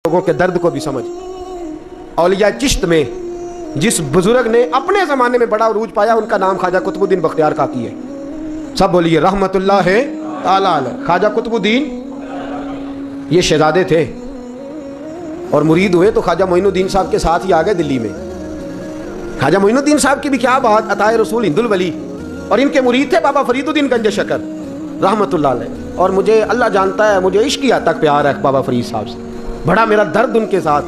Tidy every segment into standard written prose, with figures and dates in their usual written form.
لوگوں کے درد کو بھی سمجھ. اولیاء چشت میں جس بزرگ نے اپنے زمانے میں بڑا عروج پایا ان کا نام خواجہ قطب الدین بختیار کاکی ہے. سب بولیے رحمت اللہ تعالی علیہ. خواجہ قطب الدین یہ شہزادے تھے اور مرید ہوئے تو خواجہ معین الدین صاحب کے ساتھ ہی آ گئے دلی میں. خواجہ معین الدین صاحب کی بھی کیا بات, عطائے رسول ہند الولی, اور ان کے مرید تھے بابا فرید الدین گنج شکر رحمت اللہ علیہ. اور مجھے اللہ جانتا ہے مجھے عشق کی حد تک پیار ہے بابا فرید صاحب سے, بڑا میرا درد ان کے ساتھ.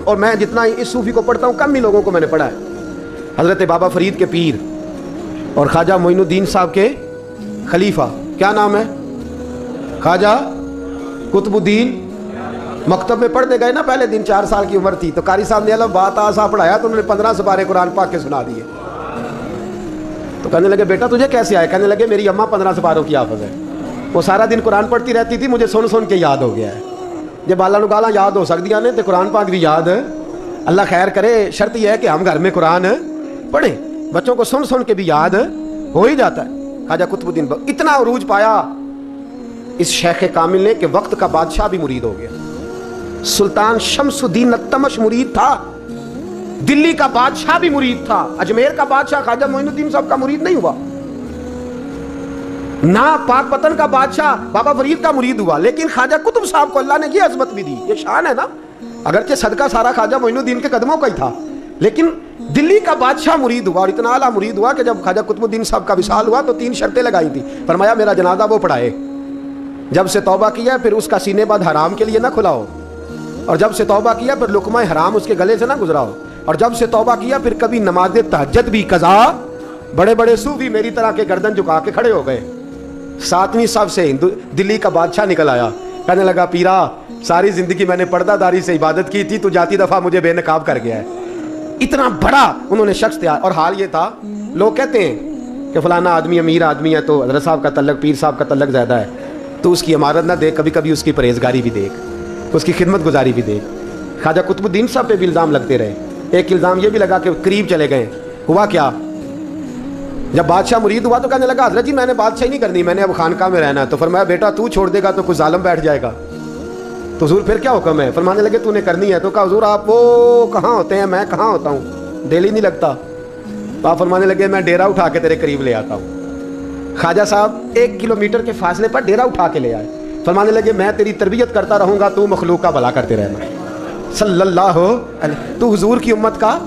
اور میں جتنا اس صوفی کو پڑھتا ہوں کم ہی لوگوں کو میں نے پڑھا ہے. حضرت بابا فرید کے پیر اور خواجہ معین الدین صاحب کے خلیفہ, کیا نام ہے, خواجہ قطب الدین. مکتب میں پڑھنے گئے نا پہلے دن, 4 سال کی عمر تھی, تو قاری صاحب نے علم بات آسا پڑھایا تو انہوں نے 15 سپارے قرآن پاک کے سنا دیے. تو کہنے لگے بیٹا تجھے کیسے آئے؟ کہنے لگے میری اماں 15 سپاروں کی حافظ ہے, وہ سارا دن قرآن پڑھتی رہتی تھی, مجھے سن سن کے یاد ہو گیا ہے. جب بالا نگالا یاد ہو سکدیاں نے تو قرآن پاک بھی یاد ہے. اللہ خیر کرے, شرط یہ ہے کہ ہم گھر میں قرآن پڑھیں, بچوں کو سن سن کے بھی یاد ہو ہی جاتا ہے. خواجہ قطب الدین اتنا عروج پایا اس شیخ کامل نے کہ وقت کا بادشاہ بھی مرید ہو گیا. سلطان شمس الدین التمش مرید تھا, دلی کا بادشاہ بھی مرید تھا, اجمیر کا بادشاہ خواجہ معین الدین صاحب کا مرید نہیں ہوا, نہ پاک پتن کا بادشاہ بابا فرید کا مرید ہوا. لیکن خواجہ قطب صاحب کو اللہ نے یہ عظمت بھی دی, یہ شان ہے نا. اگرچہ صدقہ سارا خواجہ معین الدین کے قدموں کا ہی تھا, لیکن دلی کا بادشاہ مرید ہوا, اور اتنا اعلیٰ مرید ہوا کہ جب خواجہ قطب الدین صاحب کا وصال ہوا تو 3 شرطیں لگائی تھی. فرمایا میرا جنازہ وہ پڑھائے, جب سے توبہ کیا پھر اس کا سینے بعد حرام کے لیے نہ کھلا ہو, اور جب سے توبہ کیا پھر لقمہ حرام اس کے گلے سے نہ گزرا ہو, اور جب سے توبہ کیا پھر کبھی نماز تہجد بھی قضا. بڑے بڑے صوفی میری طرح کے گردن جھکا کے کھڑے ہو گئے. 7ویں صف سے دلی کا بادشاہ نکل آیا, کہنے لگا پیرا ساری زندگی میں نے پردہ داری سے عبادت کی تھی, تو جاتی دفعہ مجھے بے نقاب کر گیا ہے. اتنا بڑا انہوں نے شخص تیار. اور حال یہ تھا, لوگ کہتے ہیں کہ فلانا آدمی امیر آدمی ہے تو حضرت صاحب کا تعلق پیر صاحب کا تعلق زیادہ ہے, تو اس کی عمارت نہ دیکھ, کبھی کبھی اس کی پرہیزگاری بھی دیکھ, اس کی خدمت گزاری بھی دیکھ. خواجہ قطب الدین صاحب پہ بھی الزام لگتے رہے. ایک الزام یہ بھی لگا کہ قریب چلے گئے. ہوا کیا, جب بادشاہ مرید ہوا تو کہنے لگا حضرت جی میں نے بادشاہی نہیں کرنی, میں نے اب خانقاہ میں رہنا ہے. تو فرمایا بیٹا تو چھوڑ دے گا تو کوئی ظالم بیٹھ جائے گا. تو حضور پھر کیا حکم ہے؟ فرمانے لگے تو نے کرنی ہے. تو کہا حضور آپ وہ کہاں ہوتے ہیں, میں کہاں ہوتا ہوں, دل ہی نہیں لگتا. تو آپ فرمانے لگے میں ڈیرا اٹھا کے تیرے قریب لے آتا ہوں. خواجہ صاحب 1 کلومیٹر کے فاصلے پر ڈیرا اٹھا کے لے آئے. فرمانے لگے میں تیری تربیت کرتا رہوں گا, تو مخلوق کا بھلا کرتے رہنا. صلی اللہ علیہ, تو حضور کی امت کا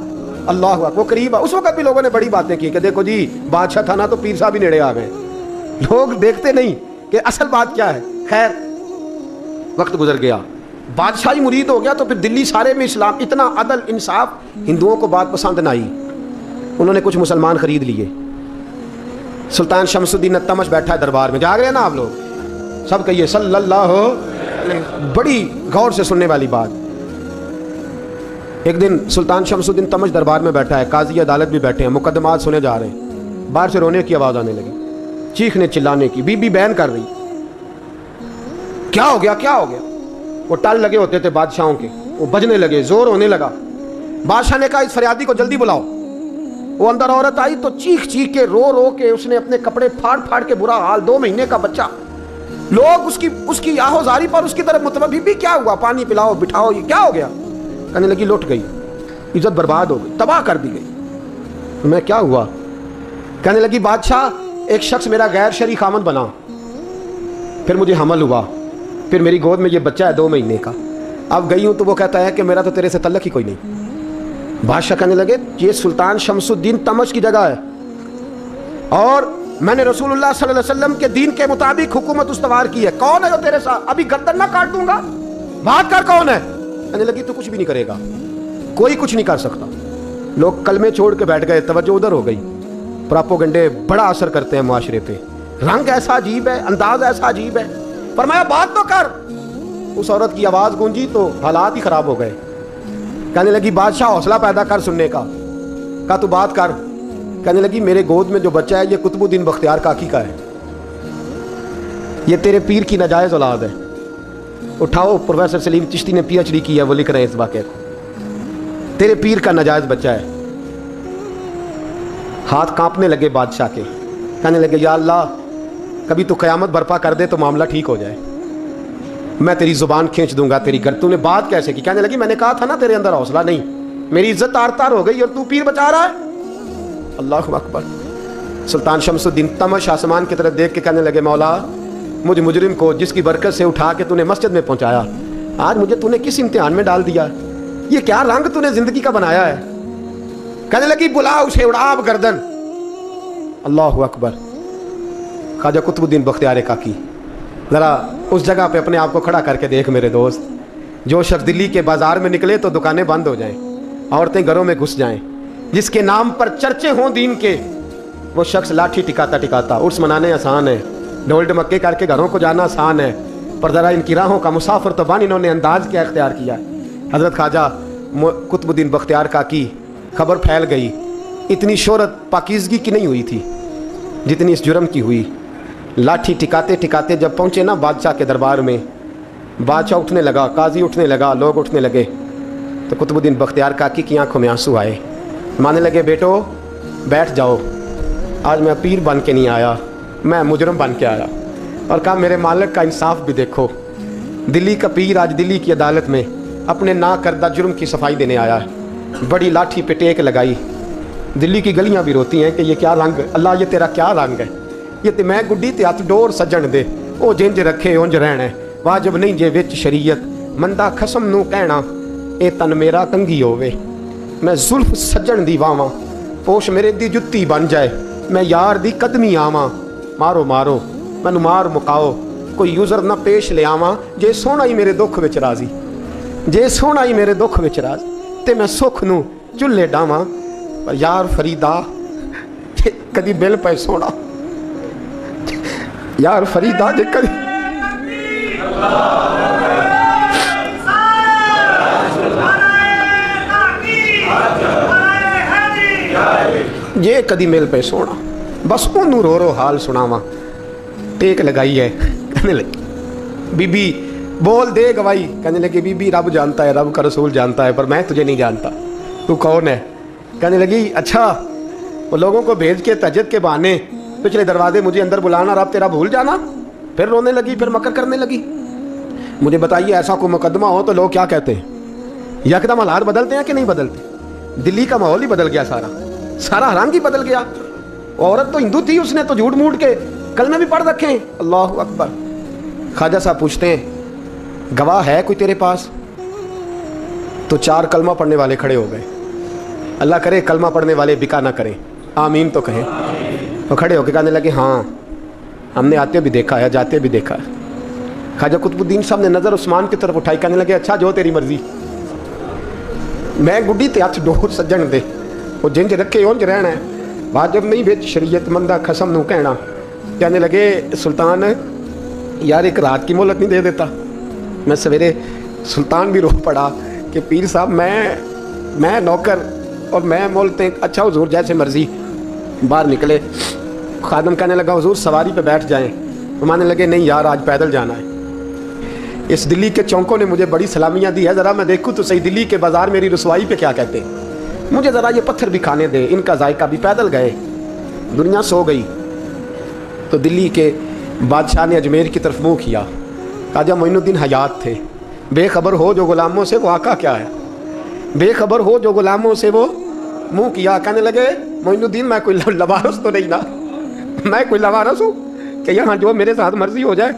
اللہ ہوا. وہ قریب ہے. اس وقت بھی لوگوں نے بڑی باتیں کی کہ دیکھو جی بادشاہ تھا نا تو پیر صاحب ہی نیڑے آ گئے. لوگ دیکھتے نہیں کہ اصل بات کیا ہے. خیر وقت گزر گیا, بادشاہی مرید ہو گیا, تو پھر دلی سارے میں اسلام, اتنا عدل انصاف, ہندوؤں کو بات پسند نہ آئی. انہوں نے کچھ مسلمان خرید لیے. سلطان شمس الدین التمش بیٹھا ہے دربار میں, جاگ رہے ہیں نا آپ لوگ, سب کہیے صلی اللہ علیہ. بڑی غور سے سننے والی بات. ایک دن سلطان شمس الدین تمش دربار میں بیٹھا ہے, قاضی عدالت بھی بیٹھے ہیں, مقدمات سنے جا رہے ہیں. باہر سے رونے کی آواز آنے لگی, چیخنے چلانے کی, بی بی بیان کر رہی. کیا ہو گیا کیا ہو گیا؟ وہ ٹال لگے ہوتے تھے بادشاہوں کے, وہ بجنے لگے, زور ہونے لگا. بادشاہ نے کہا اس فریادی کو جلدی بلاؤ. وہ اندر عورت آئی تو چیخ چیخ کے رو رو کے اس نے اپنے کپڑے پھاڑ پھاڑ کے, برا حال, 2 مہینے کا بچہ. لوگ اس کی آہو زاری پر اس کی طرف متوجہ, بھی کیا ہوا, پانی پلاؤ بٹھاؤ, یہ کیا ہو گیا؟ کہنے لگی لٹ گئی, عزت برباد ہو گئی, تباہ کر دی گئی. میں کیا ہوا؟ کہنے لگی بادشاہ ایک شخص میرا غیر شرعی خامند بنا, پھر مجھے حمل ہوا, پھر میری گود میں یہ بچہ ہے 2 مہینے کا. اب گئی ہوں تو وہ کہتا ہے کہ میرا تو تیرے سے تعلق ہی کوئی نہیں. بادشاہ کہنے لگے یہ سلطان شمس الدین تمش کی جگہ ہے, اور میں نے رسول اللہ صلی اللہ علیہ وسلم کے دین کے مطابق حکومت استوار کی ہے. کون ہے جو تیرے ساتھ؟ ابھی گردن نہ کاٹ دوں گا, بات کر کون ہے. کہنے لگی تو کچھ بھی نہیں کرے گا, کوئی کچھ نہیں کر سکتا. لوگ کلمے چھوڑ کے بیٹھ گئے, توجہ ادھر ہو گئی. پراپوگنڈے بڑا اثر کرتے ہیں معاشرے پہ, رنگ ایسا عجیب ہے, انداز ایسا عجیب ہے. فرمایا بات تو کر. اس عورت کی آواز گونجی تو حالات ہی خراب ہو گئے. کہنے لگی بادشاہ حوصلہ پیدا کر سننے کا. کہا تو بات کر. کہنے لگی میرے گود میں جو بچہ ہے یہ قطب الدین بختیار کاکی کا ہے, یہ تیرے پیر کی ناجائز اولاد ہے. اٹھاؤ, پروفیسر سلیم چشتی نے پی ایچ ڈی کی ہے, وہ لکھ رہے ہیں اس واقعے کو. تیرے پیر کا ناجائز بچہ ہے. ہاتھ کانپنے لگے بادشاہ کے. کہنے لگے یا اللہ کبھی تو قیامت برپا کر دے تو معاملہ ٹھیک ہو جائے. मैं तेरी ज़ुबान खींच दूंगा तेरी घर। तूने बात कैसे की? कहने लगी मैंने कहा था ना तेरे अंदर हौसला नहीं, मेरी इज्जत तार तार हो गई और तू पीर बचा रहा है। अल्लाह अकबर। सुल्तान शमसुद्दीन तमश आसमान की तरफ देख के कहने लगे मौला, मुझ मुजरिम को जिसकी बरकत से उठा के तूने मस्जिद में पहुंचाया, आज मुझे तूने किस इम्तिहान में डाल दिया? ये क्या रंग तूने जिंदगी का बनाया है? कहने लगी बुला उसे, उड़ा गर्दन। अल्लाह अकबर। ख्वाजा कुतुबुद्दीन बख्तियार काकी, ज़रा उस जगह पे अपने आप को खड़ा करके देख मेरे दोस्त। जो शख्स दिल्ली के बाज़ार में निकले तो दुकानें बंद हो जाएं, औरतें घरों में घुस जाएं, जिसके नाम पर चर्चे हों दीन के, वो शख्स लाठी टिकाता टिकाता। उर्स मनाने आसान है, ढोल ढमक्के करके घरों को जाना आसान है, पर ज़रा इनकी राहों का मुसाफिर तो बन इन्होंने अंदाज़ क्या इख्तियार किया। हज़रत ख्वाजा कुतुबुद्दीन बख्तियार काकी, खबर फैल गई। इतनी शोहरत पाकीज़गी की नहीं हुई थी जितनी इस जुर्म की हुई। लाठी टिकाते टिकाते जब पहुँचे ना बादशाह के दरबार में, बादशाह उठने लगा, काजी उठने लगा, लोग उठने लगे, तो कुतुबुद्दीन बख्तियार काकी की आंखों में आंसू आए। मानने लगे बेटो बैठ जाओ, आज मैं पीर बन के नहीं आया, मैं मुजरम बन के आया। और कहा मेरे मालिक का इंसाफ भी देखो, दिल्ली का पीर आज दिल्ली की अदालत में अपने ना करदा जुर्म की सफाई देने आया है। बड़ी लाठी पे टेक लगाई, दिल्ली की गलियां भी रोती हैं कि ये क्या रंग, अल्लाह ये तेरा क्या रंग है? ये ते मैं गुड्डी ते हथ डोर सज्जन दे, ओ जिंज रखे उंज रहना है, वाजिब नहीं जे विच शरीयत, मंदा खसम नू कहना ए तन मेरा कंगी होवे। मैं जुल्फ सज्जन दी वावां, पोश मेरे दी जुत्ती बन जाए, मैं यार दी कदमी आवां, मारो मारो मैनू मार मुकाओ, कोई यूजर ना पेश ले आवां, जे सोहना ही मेरे दुख विच राजी, जे सोहना ही मेरे दुख विच राजी, ते मैं सुख नू चुल्हे डावां। पर यार फरीदा कदी बिल पे सोना, यार फरीदा जे कदी जे कदी मिल पे सोना, बस ओनू रो रो हाल सुनावा। टेक लगाई है, कहने लगी बीबी बोल दे गवाही। कहने लगी बीबी रब जानता है, रब का रसूल जानता है, पर मैं तुझे नहीं जानता, तू कौन है? कहने लगी अच्छा वो लोगों को भेज के तहज्जुद के बहाने पिछले दरवाजे मुझे अंदर बुलाना, रब तेरा भूल जाना। फिर रोने लगी, फिर मकर करने लगी। मुझे बताइए ऐसा कोई मुकदमा हो तो लोग क्या कहते हैं? यकदम हालात बदलते हैं कि नहीं बदलते? दिल्ली का माहौल ही बदल गया, सारा रंग ही बदल गया। औरत तो हिंदू थी, उसने तो झूठ मूठ के कलमे भी पढ़ रखे हैं। अल्लाह अकबर। ख्वाजा साहब पूछते हैं गवाह है कोई तेरे पास? तो 4 कलमा पढ़ने वाले खड़े हो गए। अल्लाह करे कलमा पढ़ने वाले बिका ना करें, आमीन तो कहें। तो खड़े होकर कहने लगे हाँ हमने आते भी देखा है, जाते भी देखा है। ख्वाजा कुतुबुद्दीन साहब ने नज़र उस्मान की तरफ उठाई, कहने लगे अच्छा जो तेरी मर्जी, मैं गुड्डी ते हथ डोर सज्जन दे, वो जिंज रखे उंज रहना है, वाजिब नहीं बिच शरीयत, मंदा खसम नू कहना। कहने लगे सुल्तान यार एक रात की मोहलत नहीं दे देता? मैं सवेरे सुल्तान भी रो पड़ा कि पीर साहब मैं नौकर और मैं मोहलतें, अच्छा हुजूर जैसे मर्जी। बाहर निकले, खादम कहने लगा हुजूर सवारी पे बैठ जाएं। तो मानने लगे नहीं यार आज पैदल जाना है। इस दिल्ली के चौंकों ने मुझे बड़ी सलामियाँ दी है, ज़रा मैं देखूँ तो सही दिल्ली के बाज़ार मेरी रसवाई पे क्या कहते हैं। मुझे ज़रा ये पत्थर भी खाने दे, इनका जायका भी। पैदल गए, दुनिया सो गई। तो दिल्ली के बादशाह ने अजमेर की तरफ मुँह किया। ख्वाजा मोइनुद्दीन हयात थे। बेखबर हो जो गुलामों से वो आका क्या है, बेखबर हो जो गुलामों से वो मुँह किया। कहने लगे मोइनुद्दीन मैं कोई लवारस तो नहीं ना, मैं कोई लवारस हूँ कि यहाँ जो मेरे साथ मर्जी हो जाए?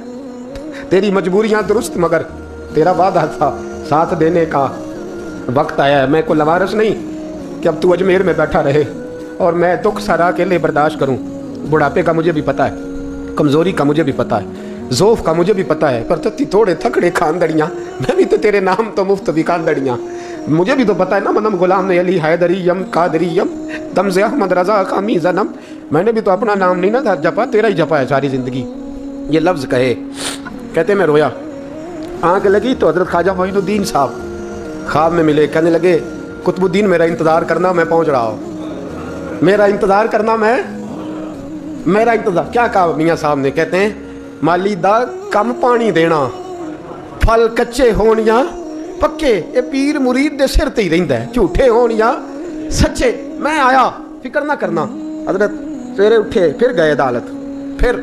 तेरी मजबूरियाँ दुरुस्त, मगर तेरा वादा था साथ देने का वक्त आया है। मैं कोई लवारस नहीं कि अब तू अजमेर में बैठा रहे और मैं दुख सारा अकेले बर्दाश्त करूँ। बुढ़ापे का मुझे भी पता है, कमज़ोरी का मुझे भी पता है, ज़ोफ़ का मुझे भी पता है, पर तत्ती थोड़े थकड़े खानदड़ियाँ, मैं भी तो तेरे नाम तो मुफ्त भी खानदड़ियाँ। मुझे भी तो पता है ना, मनम गुलाम अली हैदरी यम कादरी यम दम से अहमद रज़ा कामी ज़नम। मैंने भी तो अपना नाम नहीं ना जपा, तेरा ही जपा है सारी ज़िंदगी। ये लफ्ज़ कहे, कहते मैं रोया। आँख लगी तो हज़रत ख्वाजा मोइनुद्दीन साहब ख्वाब में मिले। कहने लगे कुतुबुद्दीन मेरा इंतज़ार करना, मैं पहुँच रहा हूँ। मेरा इंतज़ार करना, मेरा इंतज़ार। क्या कहा मियाँ साहब ने? कहते हैं माली दा कम पानी देना, फल कच्चे होण या पक्के, ये पीर मुरीद दे सिर ते ही रहिंदा है, झूठे होण या सच्चे। मैं आया, फिक्र ना करना। हजरत सवेरे उठे, फिर गए अदालत। फिर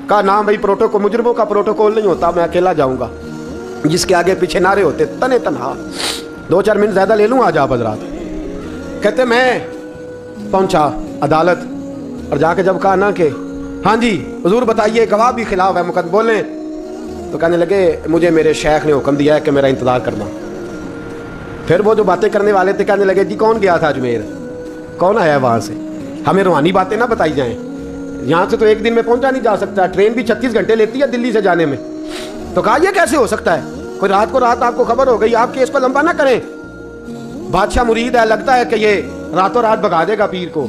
का नाम भाई प्रोटोकॉल, मुजरमों का प्रोटोकॉल नहीं होता, मैं अकेला जाऊंगा। जिसके आगे पीछे नारे होते तने तनहा। 2-4 मिनट ज़्यादा ले लूँ आज आप हजरात। कहते मैं पहुँचा अदालत और जाके जब कहा ना कि हाँ जी हुजूर बताइए, गवाह भी खिलाफ है, मुकदमा बोलें, तो कहने लगे मुझे मेरे शेख ने हुक्म दिया है कि मेरा इंतज़ार करना। फिर वो जो बातें करने वाले थे कहने लगे जी कौन गया था अजमेर, कौन आया है वहाँ से, हमें रूहानी बातें ना बताई जाएँ, यहाँ से तो एक दिन में पहुँचा नहीं जा सकता, ट्रेन भी 36 घंटे लेती है दिल्ली से जाने में। तो कहा यह कैसे हो सकता है, कोई रात को रात आपको खबर हो गई, आप केस को लंबा ना करें, बादशाह मुरीद है, लगता है कि ये रातों रात भगा देगा पीर को।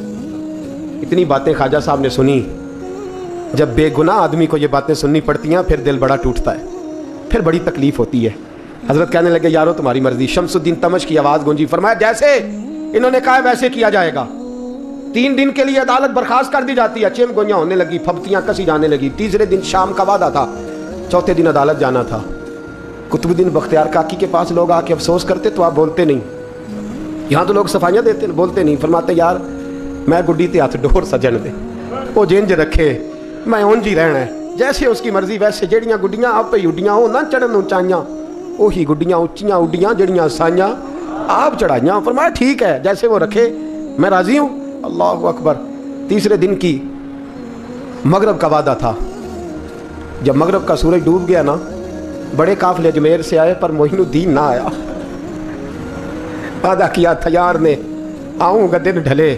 इतनी बातें ख्वाजा साहब ने सुनी। जब बेगुनाह आदमी को ये बातें सुननी पड़ती हैं फिर दिल बड़ा टूटता है, फिर बड़ी तकलीफ होती है। हजरत कहने लगे यारो तुम्हारी मर्जी। शमसुद्दीन तमश की आवाज़ गूंजी, फरमाया जैसे इन्होंने कहा वैसे किया जाएगा। 3 दिन के लिए अदालत बर्खास्त कर दी जाती है। चिम गोइयाँ होने लगी, फबतियाँ कसी जाने लगी। तीसरे दिन शाम का वादा था, चौथे दिन अदालत जाना था। कुतुबुद्दीन बख्तियार काकी के पास लोग आके अफसोस करते तो आप बोलते नहीं, यहाँ तो लोग सफाइयाँ देते बोलते नहीं। फरमाते यार मैं गुड्डी ते हथ डोर सजन दे, वो जिंज रखे मैं उंज ही रहना है, जैसे उसकी मर्जी वैसे। जड़ियाँ गुड्डियाँ आप ही उड्डियाँ हो ना चढ़न उचाइयाँ, वही गुड्डियाँ उच्चियाँ उड्डियाँ जड़ियाँ साइयाँ आप चढ़ाइयाँ। फरमाया ठीक है जैसे वो रखे मैं राजी हूँ। अल्लाह अकबर। तीसरे दिन की मगरब का वादा था। जब मगरब का सूरज डूब गया ना, बड़े काफिले अजमेर से आए पर मोइनुद्दीन ना आया। वादा किया था यार ने आऊँगा दिन ढले।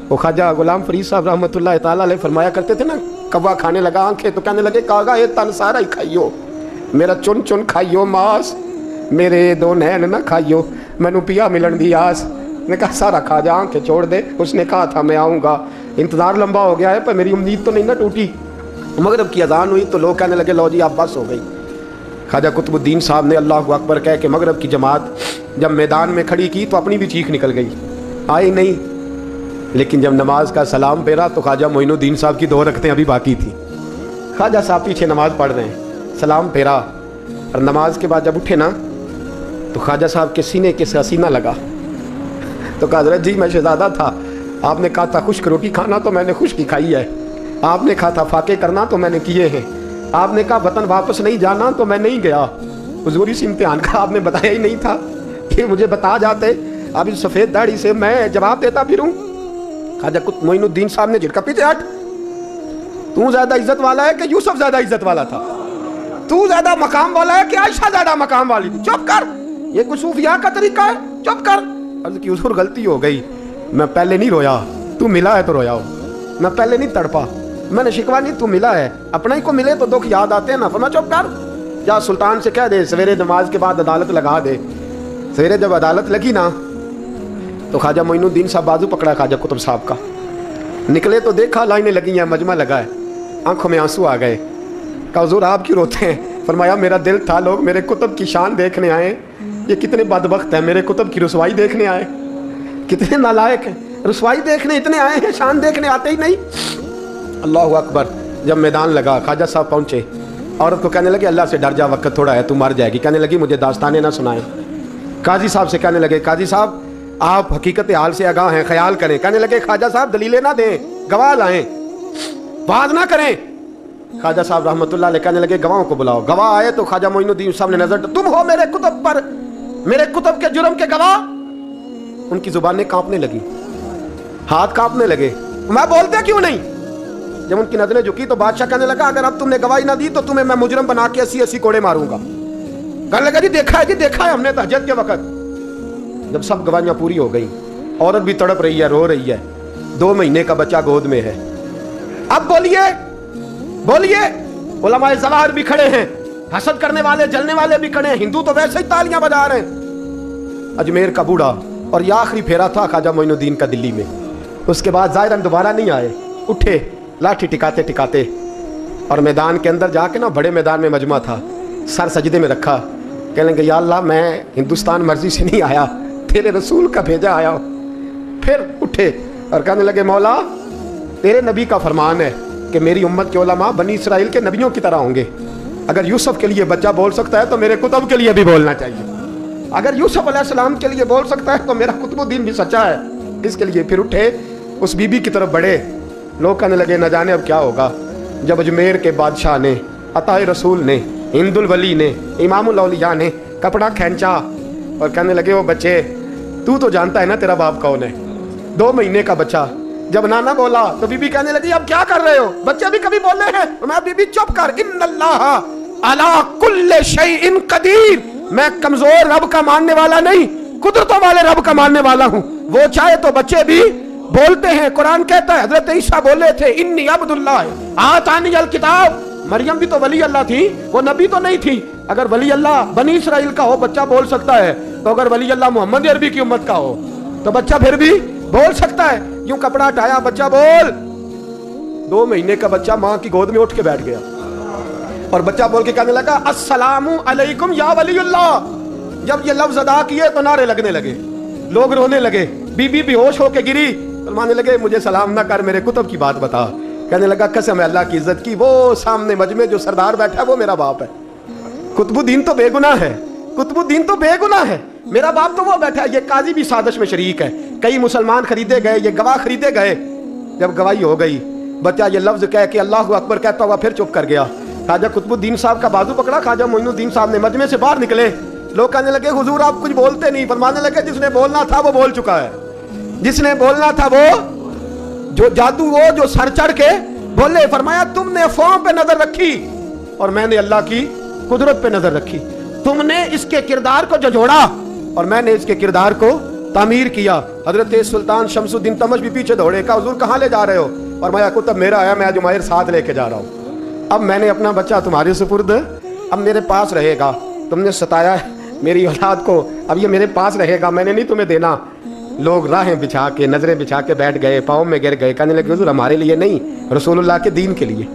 वो ख्वाजा गुलाम फरीद साहब रहमतुल्लाह ताला अलैह फरमाया करते थे ना, कौवा खाने लगा आंखें तो कहने लगे कागा ये तन सारा ही खाइयो, मेरा चुन चुन खाइयो मास, मेरे 2 नैन ना खाइयो, मैनू पिया मिलन दी आस। ने कहा सारा खा जा, आंखें छोड़ दे। उसने कहा था मैं आऊँगा, इंतज़ार लंबा हो गया है पर मेरी उम्मीद तो नहीं ना टूटी। मगरब की अजान हुई तो लोग कहने लगे लो जी आप बस हो गई। ख्वाजा कुतुबुद्दीन साहब ने अल्लाह अकबर कह के मगरब की जमात जब मैदान में खड़ी की तो अपनी भी चीख निकल गई, आई नहीं। लेकिन जब नमाज का सलाम फेरा तो ख्वाजा मोइनुद्दीन साहब की 2 रकतें अभी बाकी थी। ख्वाजा साहब पीछे नमाज पढ़ रहे हैं, सलाम फेरा और नमाज के बाद जब उठे ना तो ख्वाजा साहब के सीने के से सीना लगा। तो कहा हज़रत जी मैं शहज़ादा था, आपने कहा था खुश्क रोटी खाना तो मैंने खुश्क ही खाई है, आपने कहा था फाके करना तो मैंने किए हैं, आपने कहा वतन वापस नहीं जाना तो मैं नहीं गया। हुजूर इस इम्तिहान का आपने बताया ही नहीं था, ये मुझे बता जाते अब इस सफ़ेद दाढ़ी से मैं जवाब देता फिरूँ। ख्वाजा मोइनुद्दीन साहब ने झिड़का, पीछे हट, तू ज़्यादा इज्जत वाला है कि यूसुफ ज़्यादा इज्जत वाला था, तू ज़्यादा मकाम वाला है कि आयशा ज़्यादा मकाम वाली थी, चुप कर, ये कुछ सूफिया का तरीका है, चुप कर। अर्ज़ की हुजूर गलती हो गई, मैं पहले नहीं रोया, तू मिला है तो रोया हो, मैं पहले नहीं तड़पा, मैंने शिकवा नहीं, तू मिला है, अपना ही को मिले तो दुख याद आते हैं ना। फरमा चुप कर, जा सुल्तान से कह दे सवेरे नमाज के बाद अदालत लगा दे। सवेरे जब अदालत लगी ना तो ख्वाजा मोइनुद्दीन साहब बाजू पकड़ा ख्वाजा कुतुब साहब का, निकले तो देखा लाइनें लगी हैं, मजमा लगा है, आंखों में आंसू आ गए। कहा हुजूर आप क्यों रोते हैं? फरमाया मेरा दिल था लोग मेरे कुतुब की शान देखने आए, ये कितने बदबख्त हैं, मेरे कुतुब की रुसवाई देखने आए, कितने नालायक हैं, रुसवाई देखने इतने आए हैं, शान देखने आते ही नहीं। अल्लाह अकबर। जब मैदान लगा ख्वाजा साहब पहुँचे, औरत को कहने लगे अल्लाह से डर जा, वक्त थोड़ा है, तू मर जाएगी। कहने लगी मुझे दास्तानें ना सुनाएं। काजी साहब से कहने लगे काजी साहब आप हकीकत हाल से आगाह हैं, ख्याल करें। कहने लगे ख्वाजा साहब दलीलें ना दें, गवाह लाएं, बात ना करें। ख्वाजा साहब रहमतुल्लाह अलैह कहने लगे गवाहों को बुलाओ। गवाह आए तो ख्वाजा मोइनुद्दीन साहब ने नजर, तुम हो मेरे कुतुब पर, मेरे कुतुब के जुर्म के गवाह। उनकी जुबानें कांपने लगी, हाथ कांपने लगे, मैं बोलते क्यों नहीं? जब उनकी नजरें झुकी तो बादशाह कहने लगा अगर अब तुमने गवाही ना दी तो तुम्हें मैं मुजरम बना के 80-80 कोड़े मारूंगा। कहने लगा जी देखा है हमने तहज्जुद के वक्त। जब सब गवाहियां पूरी हो गई, औरत भी तड़प रही है, रो रही है, 2 महीने का बच्चा गोद में है। अब बोलिए बोलिए, उलमाए ज़वाहिर भी खड़े हैं, हसद करने वाले जलने वाले भी खड़े हैं, हिंदू तो वैसे ही तालियां बजा रहे हैं। अजमेर का बूढ़ा, और यह आखिरी फेरा था ख्वाजा मोइनुद्दीन का दिल्ली में। उसके बाद ज़ाहिरन दोबारा नहीं आए, उठे लाठी टिकाते टिकाते और मैदान के अंदर जाके ना, बड़े मैदान में मजमा था, सर सजदे में रखा, कहने लगे या अल्लाह मैं हिंदुस्तान मर्जी से नहीं आया, तेरे रसूल का भेजा आया। फिर उठे और कहने लगे मौला तेरे नबी का फरमान है कि मेरी उम्मत के उलमा बनी इसराइल के नबियों की तरह होंगे। अगर यूसुफ के लिए बच्चा बोल सकता है तो मेरे कुतुब के लिए भी बोलना चाहिए। अगर यूसुफ अलैहिस्सलाम के लिए बोल सकता है तो मेरा कुतुबुद्दीन भी सच्चा है, इसके लिए। फिर उठे, उस बीबी की तरफ बढ़े। लोग कहने लगे न जाने अब क्या होगा। जब अजमेर के बादशाह ने, अताए रसूल ने हिंदुल वली ने, इमामुल औलिया ने कपड़ा खींचा और कहने लगे, वो बच्चे तू तो जानता है ना तेरा बाप कौन है। 2 महीने का बच्चा जब नाना बोला तो बीबी कहने लगी, अब क्या कर रहे हो? बच्चे भी कभी बोले हैं? मैं, बीबी चुप कर, इन्नल्लाह अला कुल्ले शैइन कदीर, मैं कमजोर रब का मानने वाला नहीं, कुदरतों वाले रब का मानने वाला हूँ। वो चाहे तो बच्चे भी बोलते हैं। कुरान कहता है, हजरत ईसा बोले थे, इन्नी अब्दुल्लाह आतानी अल किताब। मरियम भी तो वली अल्लाह थी, वो नबी तो नहीं थी। अगर वली अल्लाह बनी इसराइल का हो बच्चा बोल सकता है, तो अगर वली अल्लाह मोहम्मद अरबी की उम्मत का हो तो बच्चा फिर भी बोल सकता है। यूं कपड़ा हटाया, बच्चा बोल। 2 महीने का बच्चा माँ की गोद में उठ के बैठ गया और बच्चा बोल के कहने लगा, अस्सलामु अलैकुम या वलीउल्लाह। जब ये लफ्ज अदा किए तो नारे लगने लगे, लोग रोने लगे, बीबी बेहोश होके गिरी। फरमाने लगे, मुझे सलाम ना कर, मेरे कुतुब की बात बता। कहने लगा, कसम है अल्लाह की इज्जत की, वो सामने मजमे जो सरदार बैठा है वो मेरा बाप है। कुतुबुद्दीन तो बेगुनाह है, कुतुबुद्दीन तो बेगुनाह है, मेरा बाप तो वो बैठा है। ये काजी भी साजिश में शरीक है। कई मुसलमान खरीदे गए, ये गवाह खरीदे गए। जब गवाही हो गई, बच्चा ये लफ्ज कह के अल्लाहु अकबर कहता हुआ फिर चुप कर गया। ख्वाजा कुतुबुद्दीन साहब का बाजू पकड़ा, ख्वाजा मोइनुद्दीन साहब ने मजमे से बाहर निकले। लोग कहने लगे, हुजूर आप कुछ बोलते नहीं। फरमाने लगे, जिसने बोलना था वो बोल चुका है, जिसने बोलना था वो, जो जादू वो जो सर चढ़ के बोले। फरमाया, तुमने फॉर्म पे नजर रखी और मैंने अल्लाह की कुदरत पे नजर रखी। तुमने इसके किरदार को झंझोड़ा और मैंने इसके किरदार को तामीर किया। हजरत सुल्तान शमसुद्दीन तमश भी पीछे दौड़े, कहा, हुजूर कहाँ ले जा रहे हो? और मैं कुतुब मेरा है, मैं जुमैर साथ लेके जा रहा हूँ। अब मैंने अपना बच्चा तुम्हारे सुपुर्द, अब मेरे पास रहेगा। तुमने सताया है मेरी औलाद को, अब ये मेरे पास रहेगा, मैंने नहीं तुम्हें देना। लोग राहें बिछा के, नजरें बिछा के बैठ गए, पाँव में गिर गए। कहने लगे, हुजूर हमारे लिए नहीं, रसूलुल्लाह के दीन के लिए,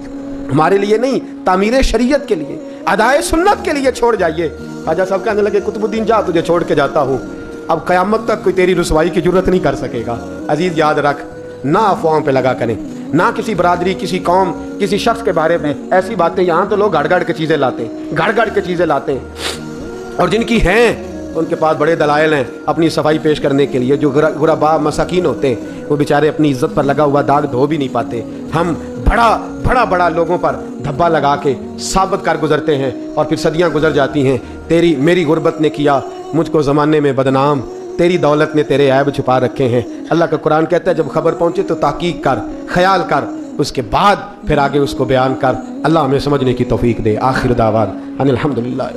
हमारे लिए नहीं, तामीर शरीयत के लिए, अदाए सुन्नत के लिए छोड़ जाइए। ख्वाजा साहब कहने लगे, कुतुबुद्दीन जा, तुझे छोड़ के जाता हूँ, अब क़यामत तक कोई तेरी रुसवाई की जरूरत नहीं कर सकेगा। अजीज याद रख, ना अफवाहों पे लगा करें, ना किसी बरादरी, किसी कौम, किसी शख्स के बारे में ऐसी बातें। यहाँ तो लोग गड़ के चीज़ें लाते हैं, गड़ के चीज़ें लाते हैं, और जिनकी हैं उनके पास बड़े दलाइल हैं अपनी सफाई पेश करने के लिए। जो गुरबा मसाकीन होते हैं वो बेचारे अपनी इज्जत पर लगा हुआ दाग धो भी नहीं पाते। हम बड़ा लोगों पर धब्बा लगा के साबित कर गुजरते हैं और फिर सदियां गुजर जाती हैं। तेरी मेरी गुर्बत ने किया मुझको ज़माने में बदनाम, तेरी दौलत ने तेरे ऐब छुपा रखे हैं। अल्लाह का कुरान कहता है, जब खबर पहुंचे तो ताकीक कर, ख्याल कर, उसके बाद फिर आगे उसको बयान कर। अल्लाह हमें समझने की तौफीक दे। आखिर दावान अनिल हम्दुलिल्लाह।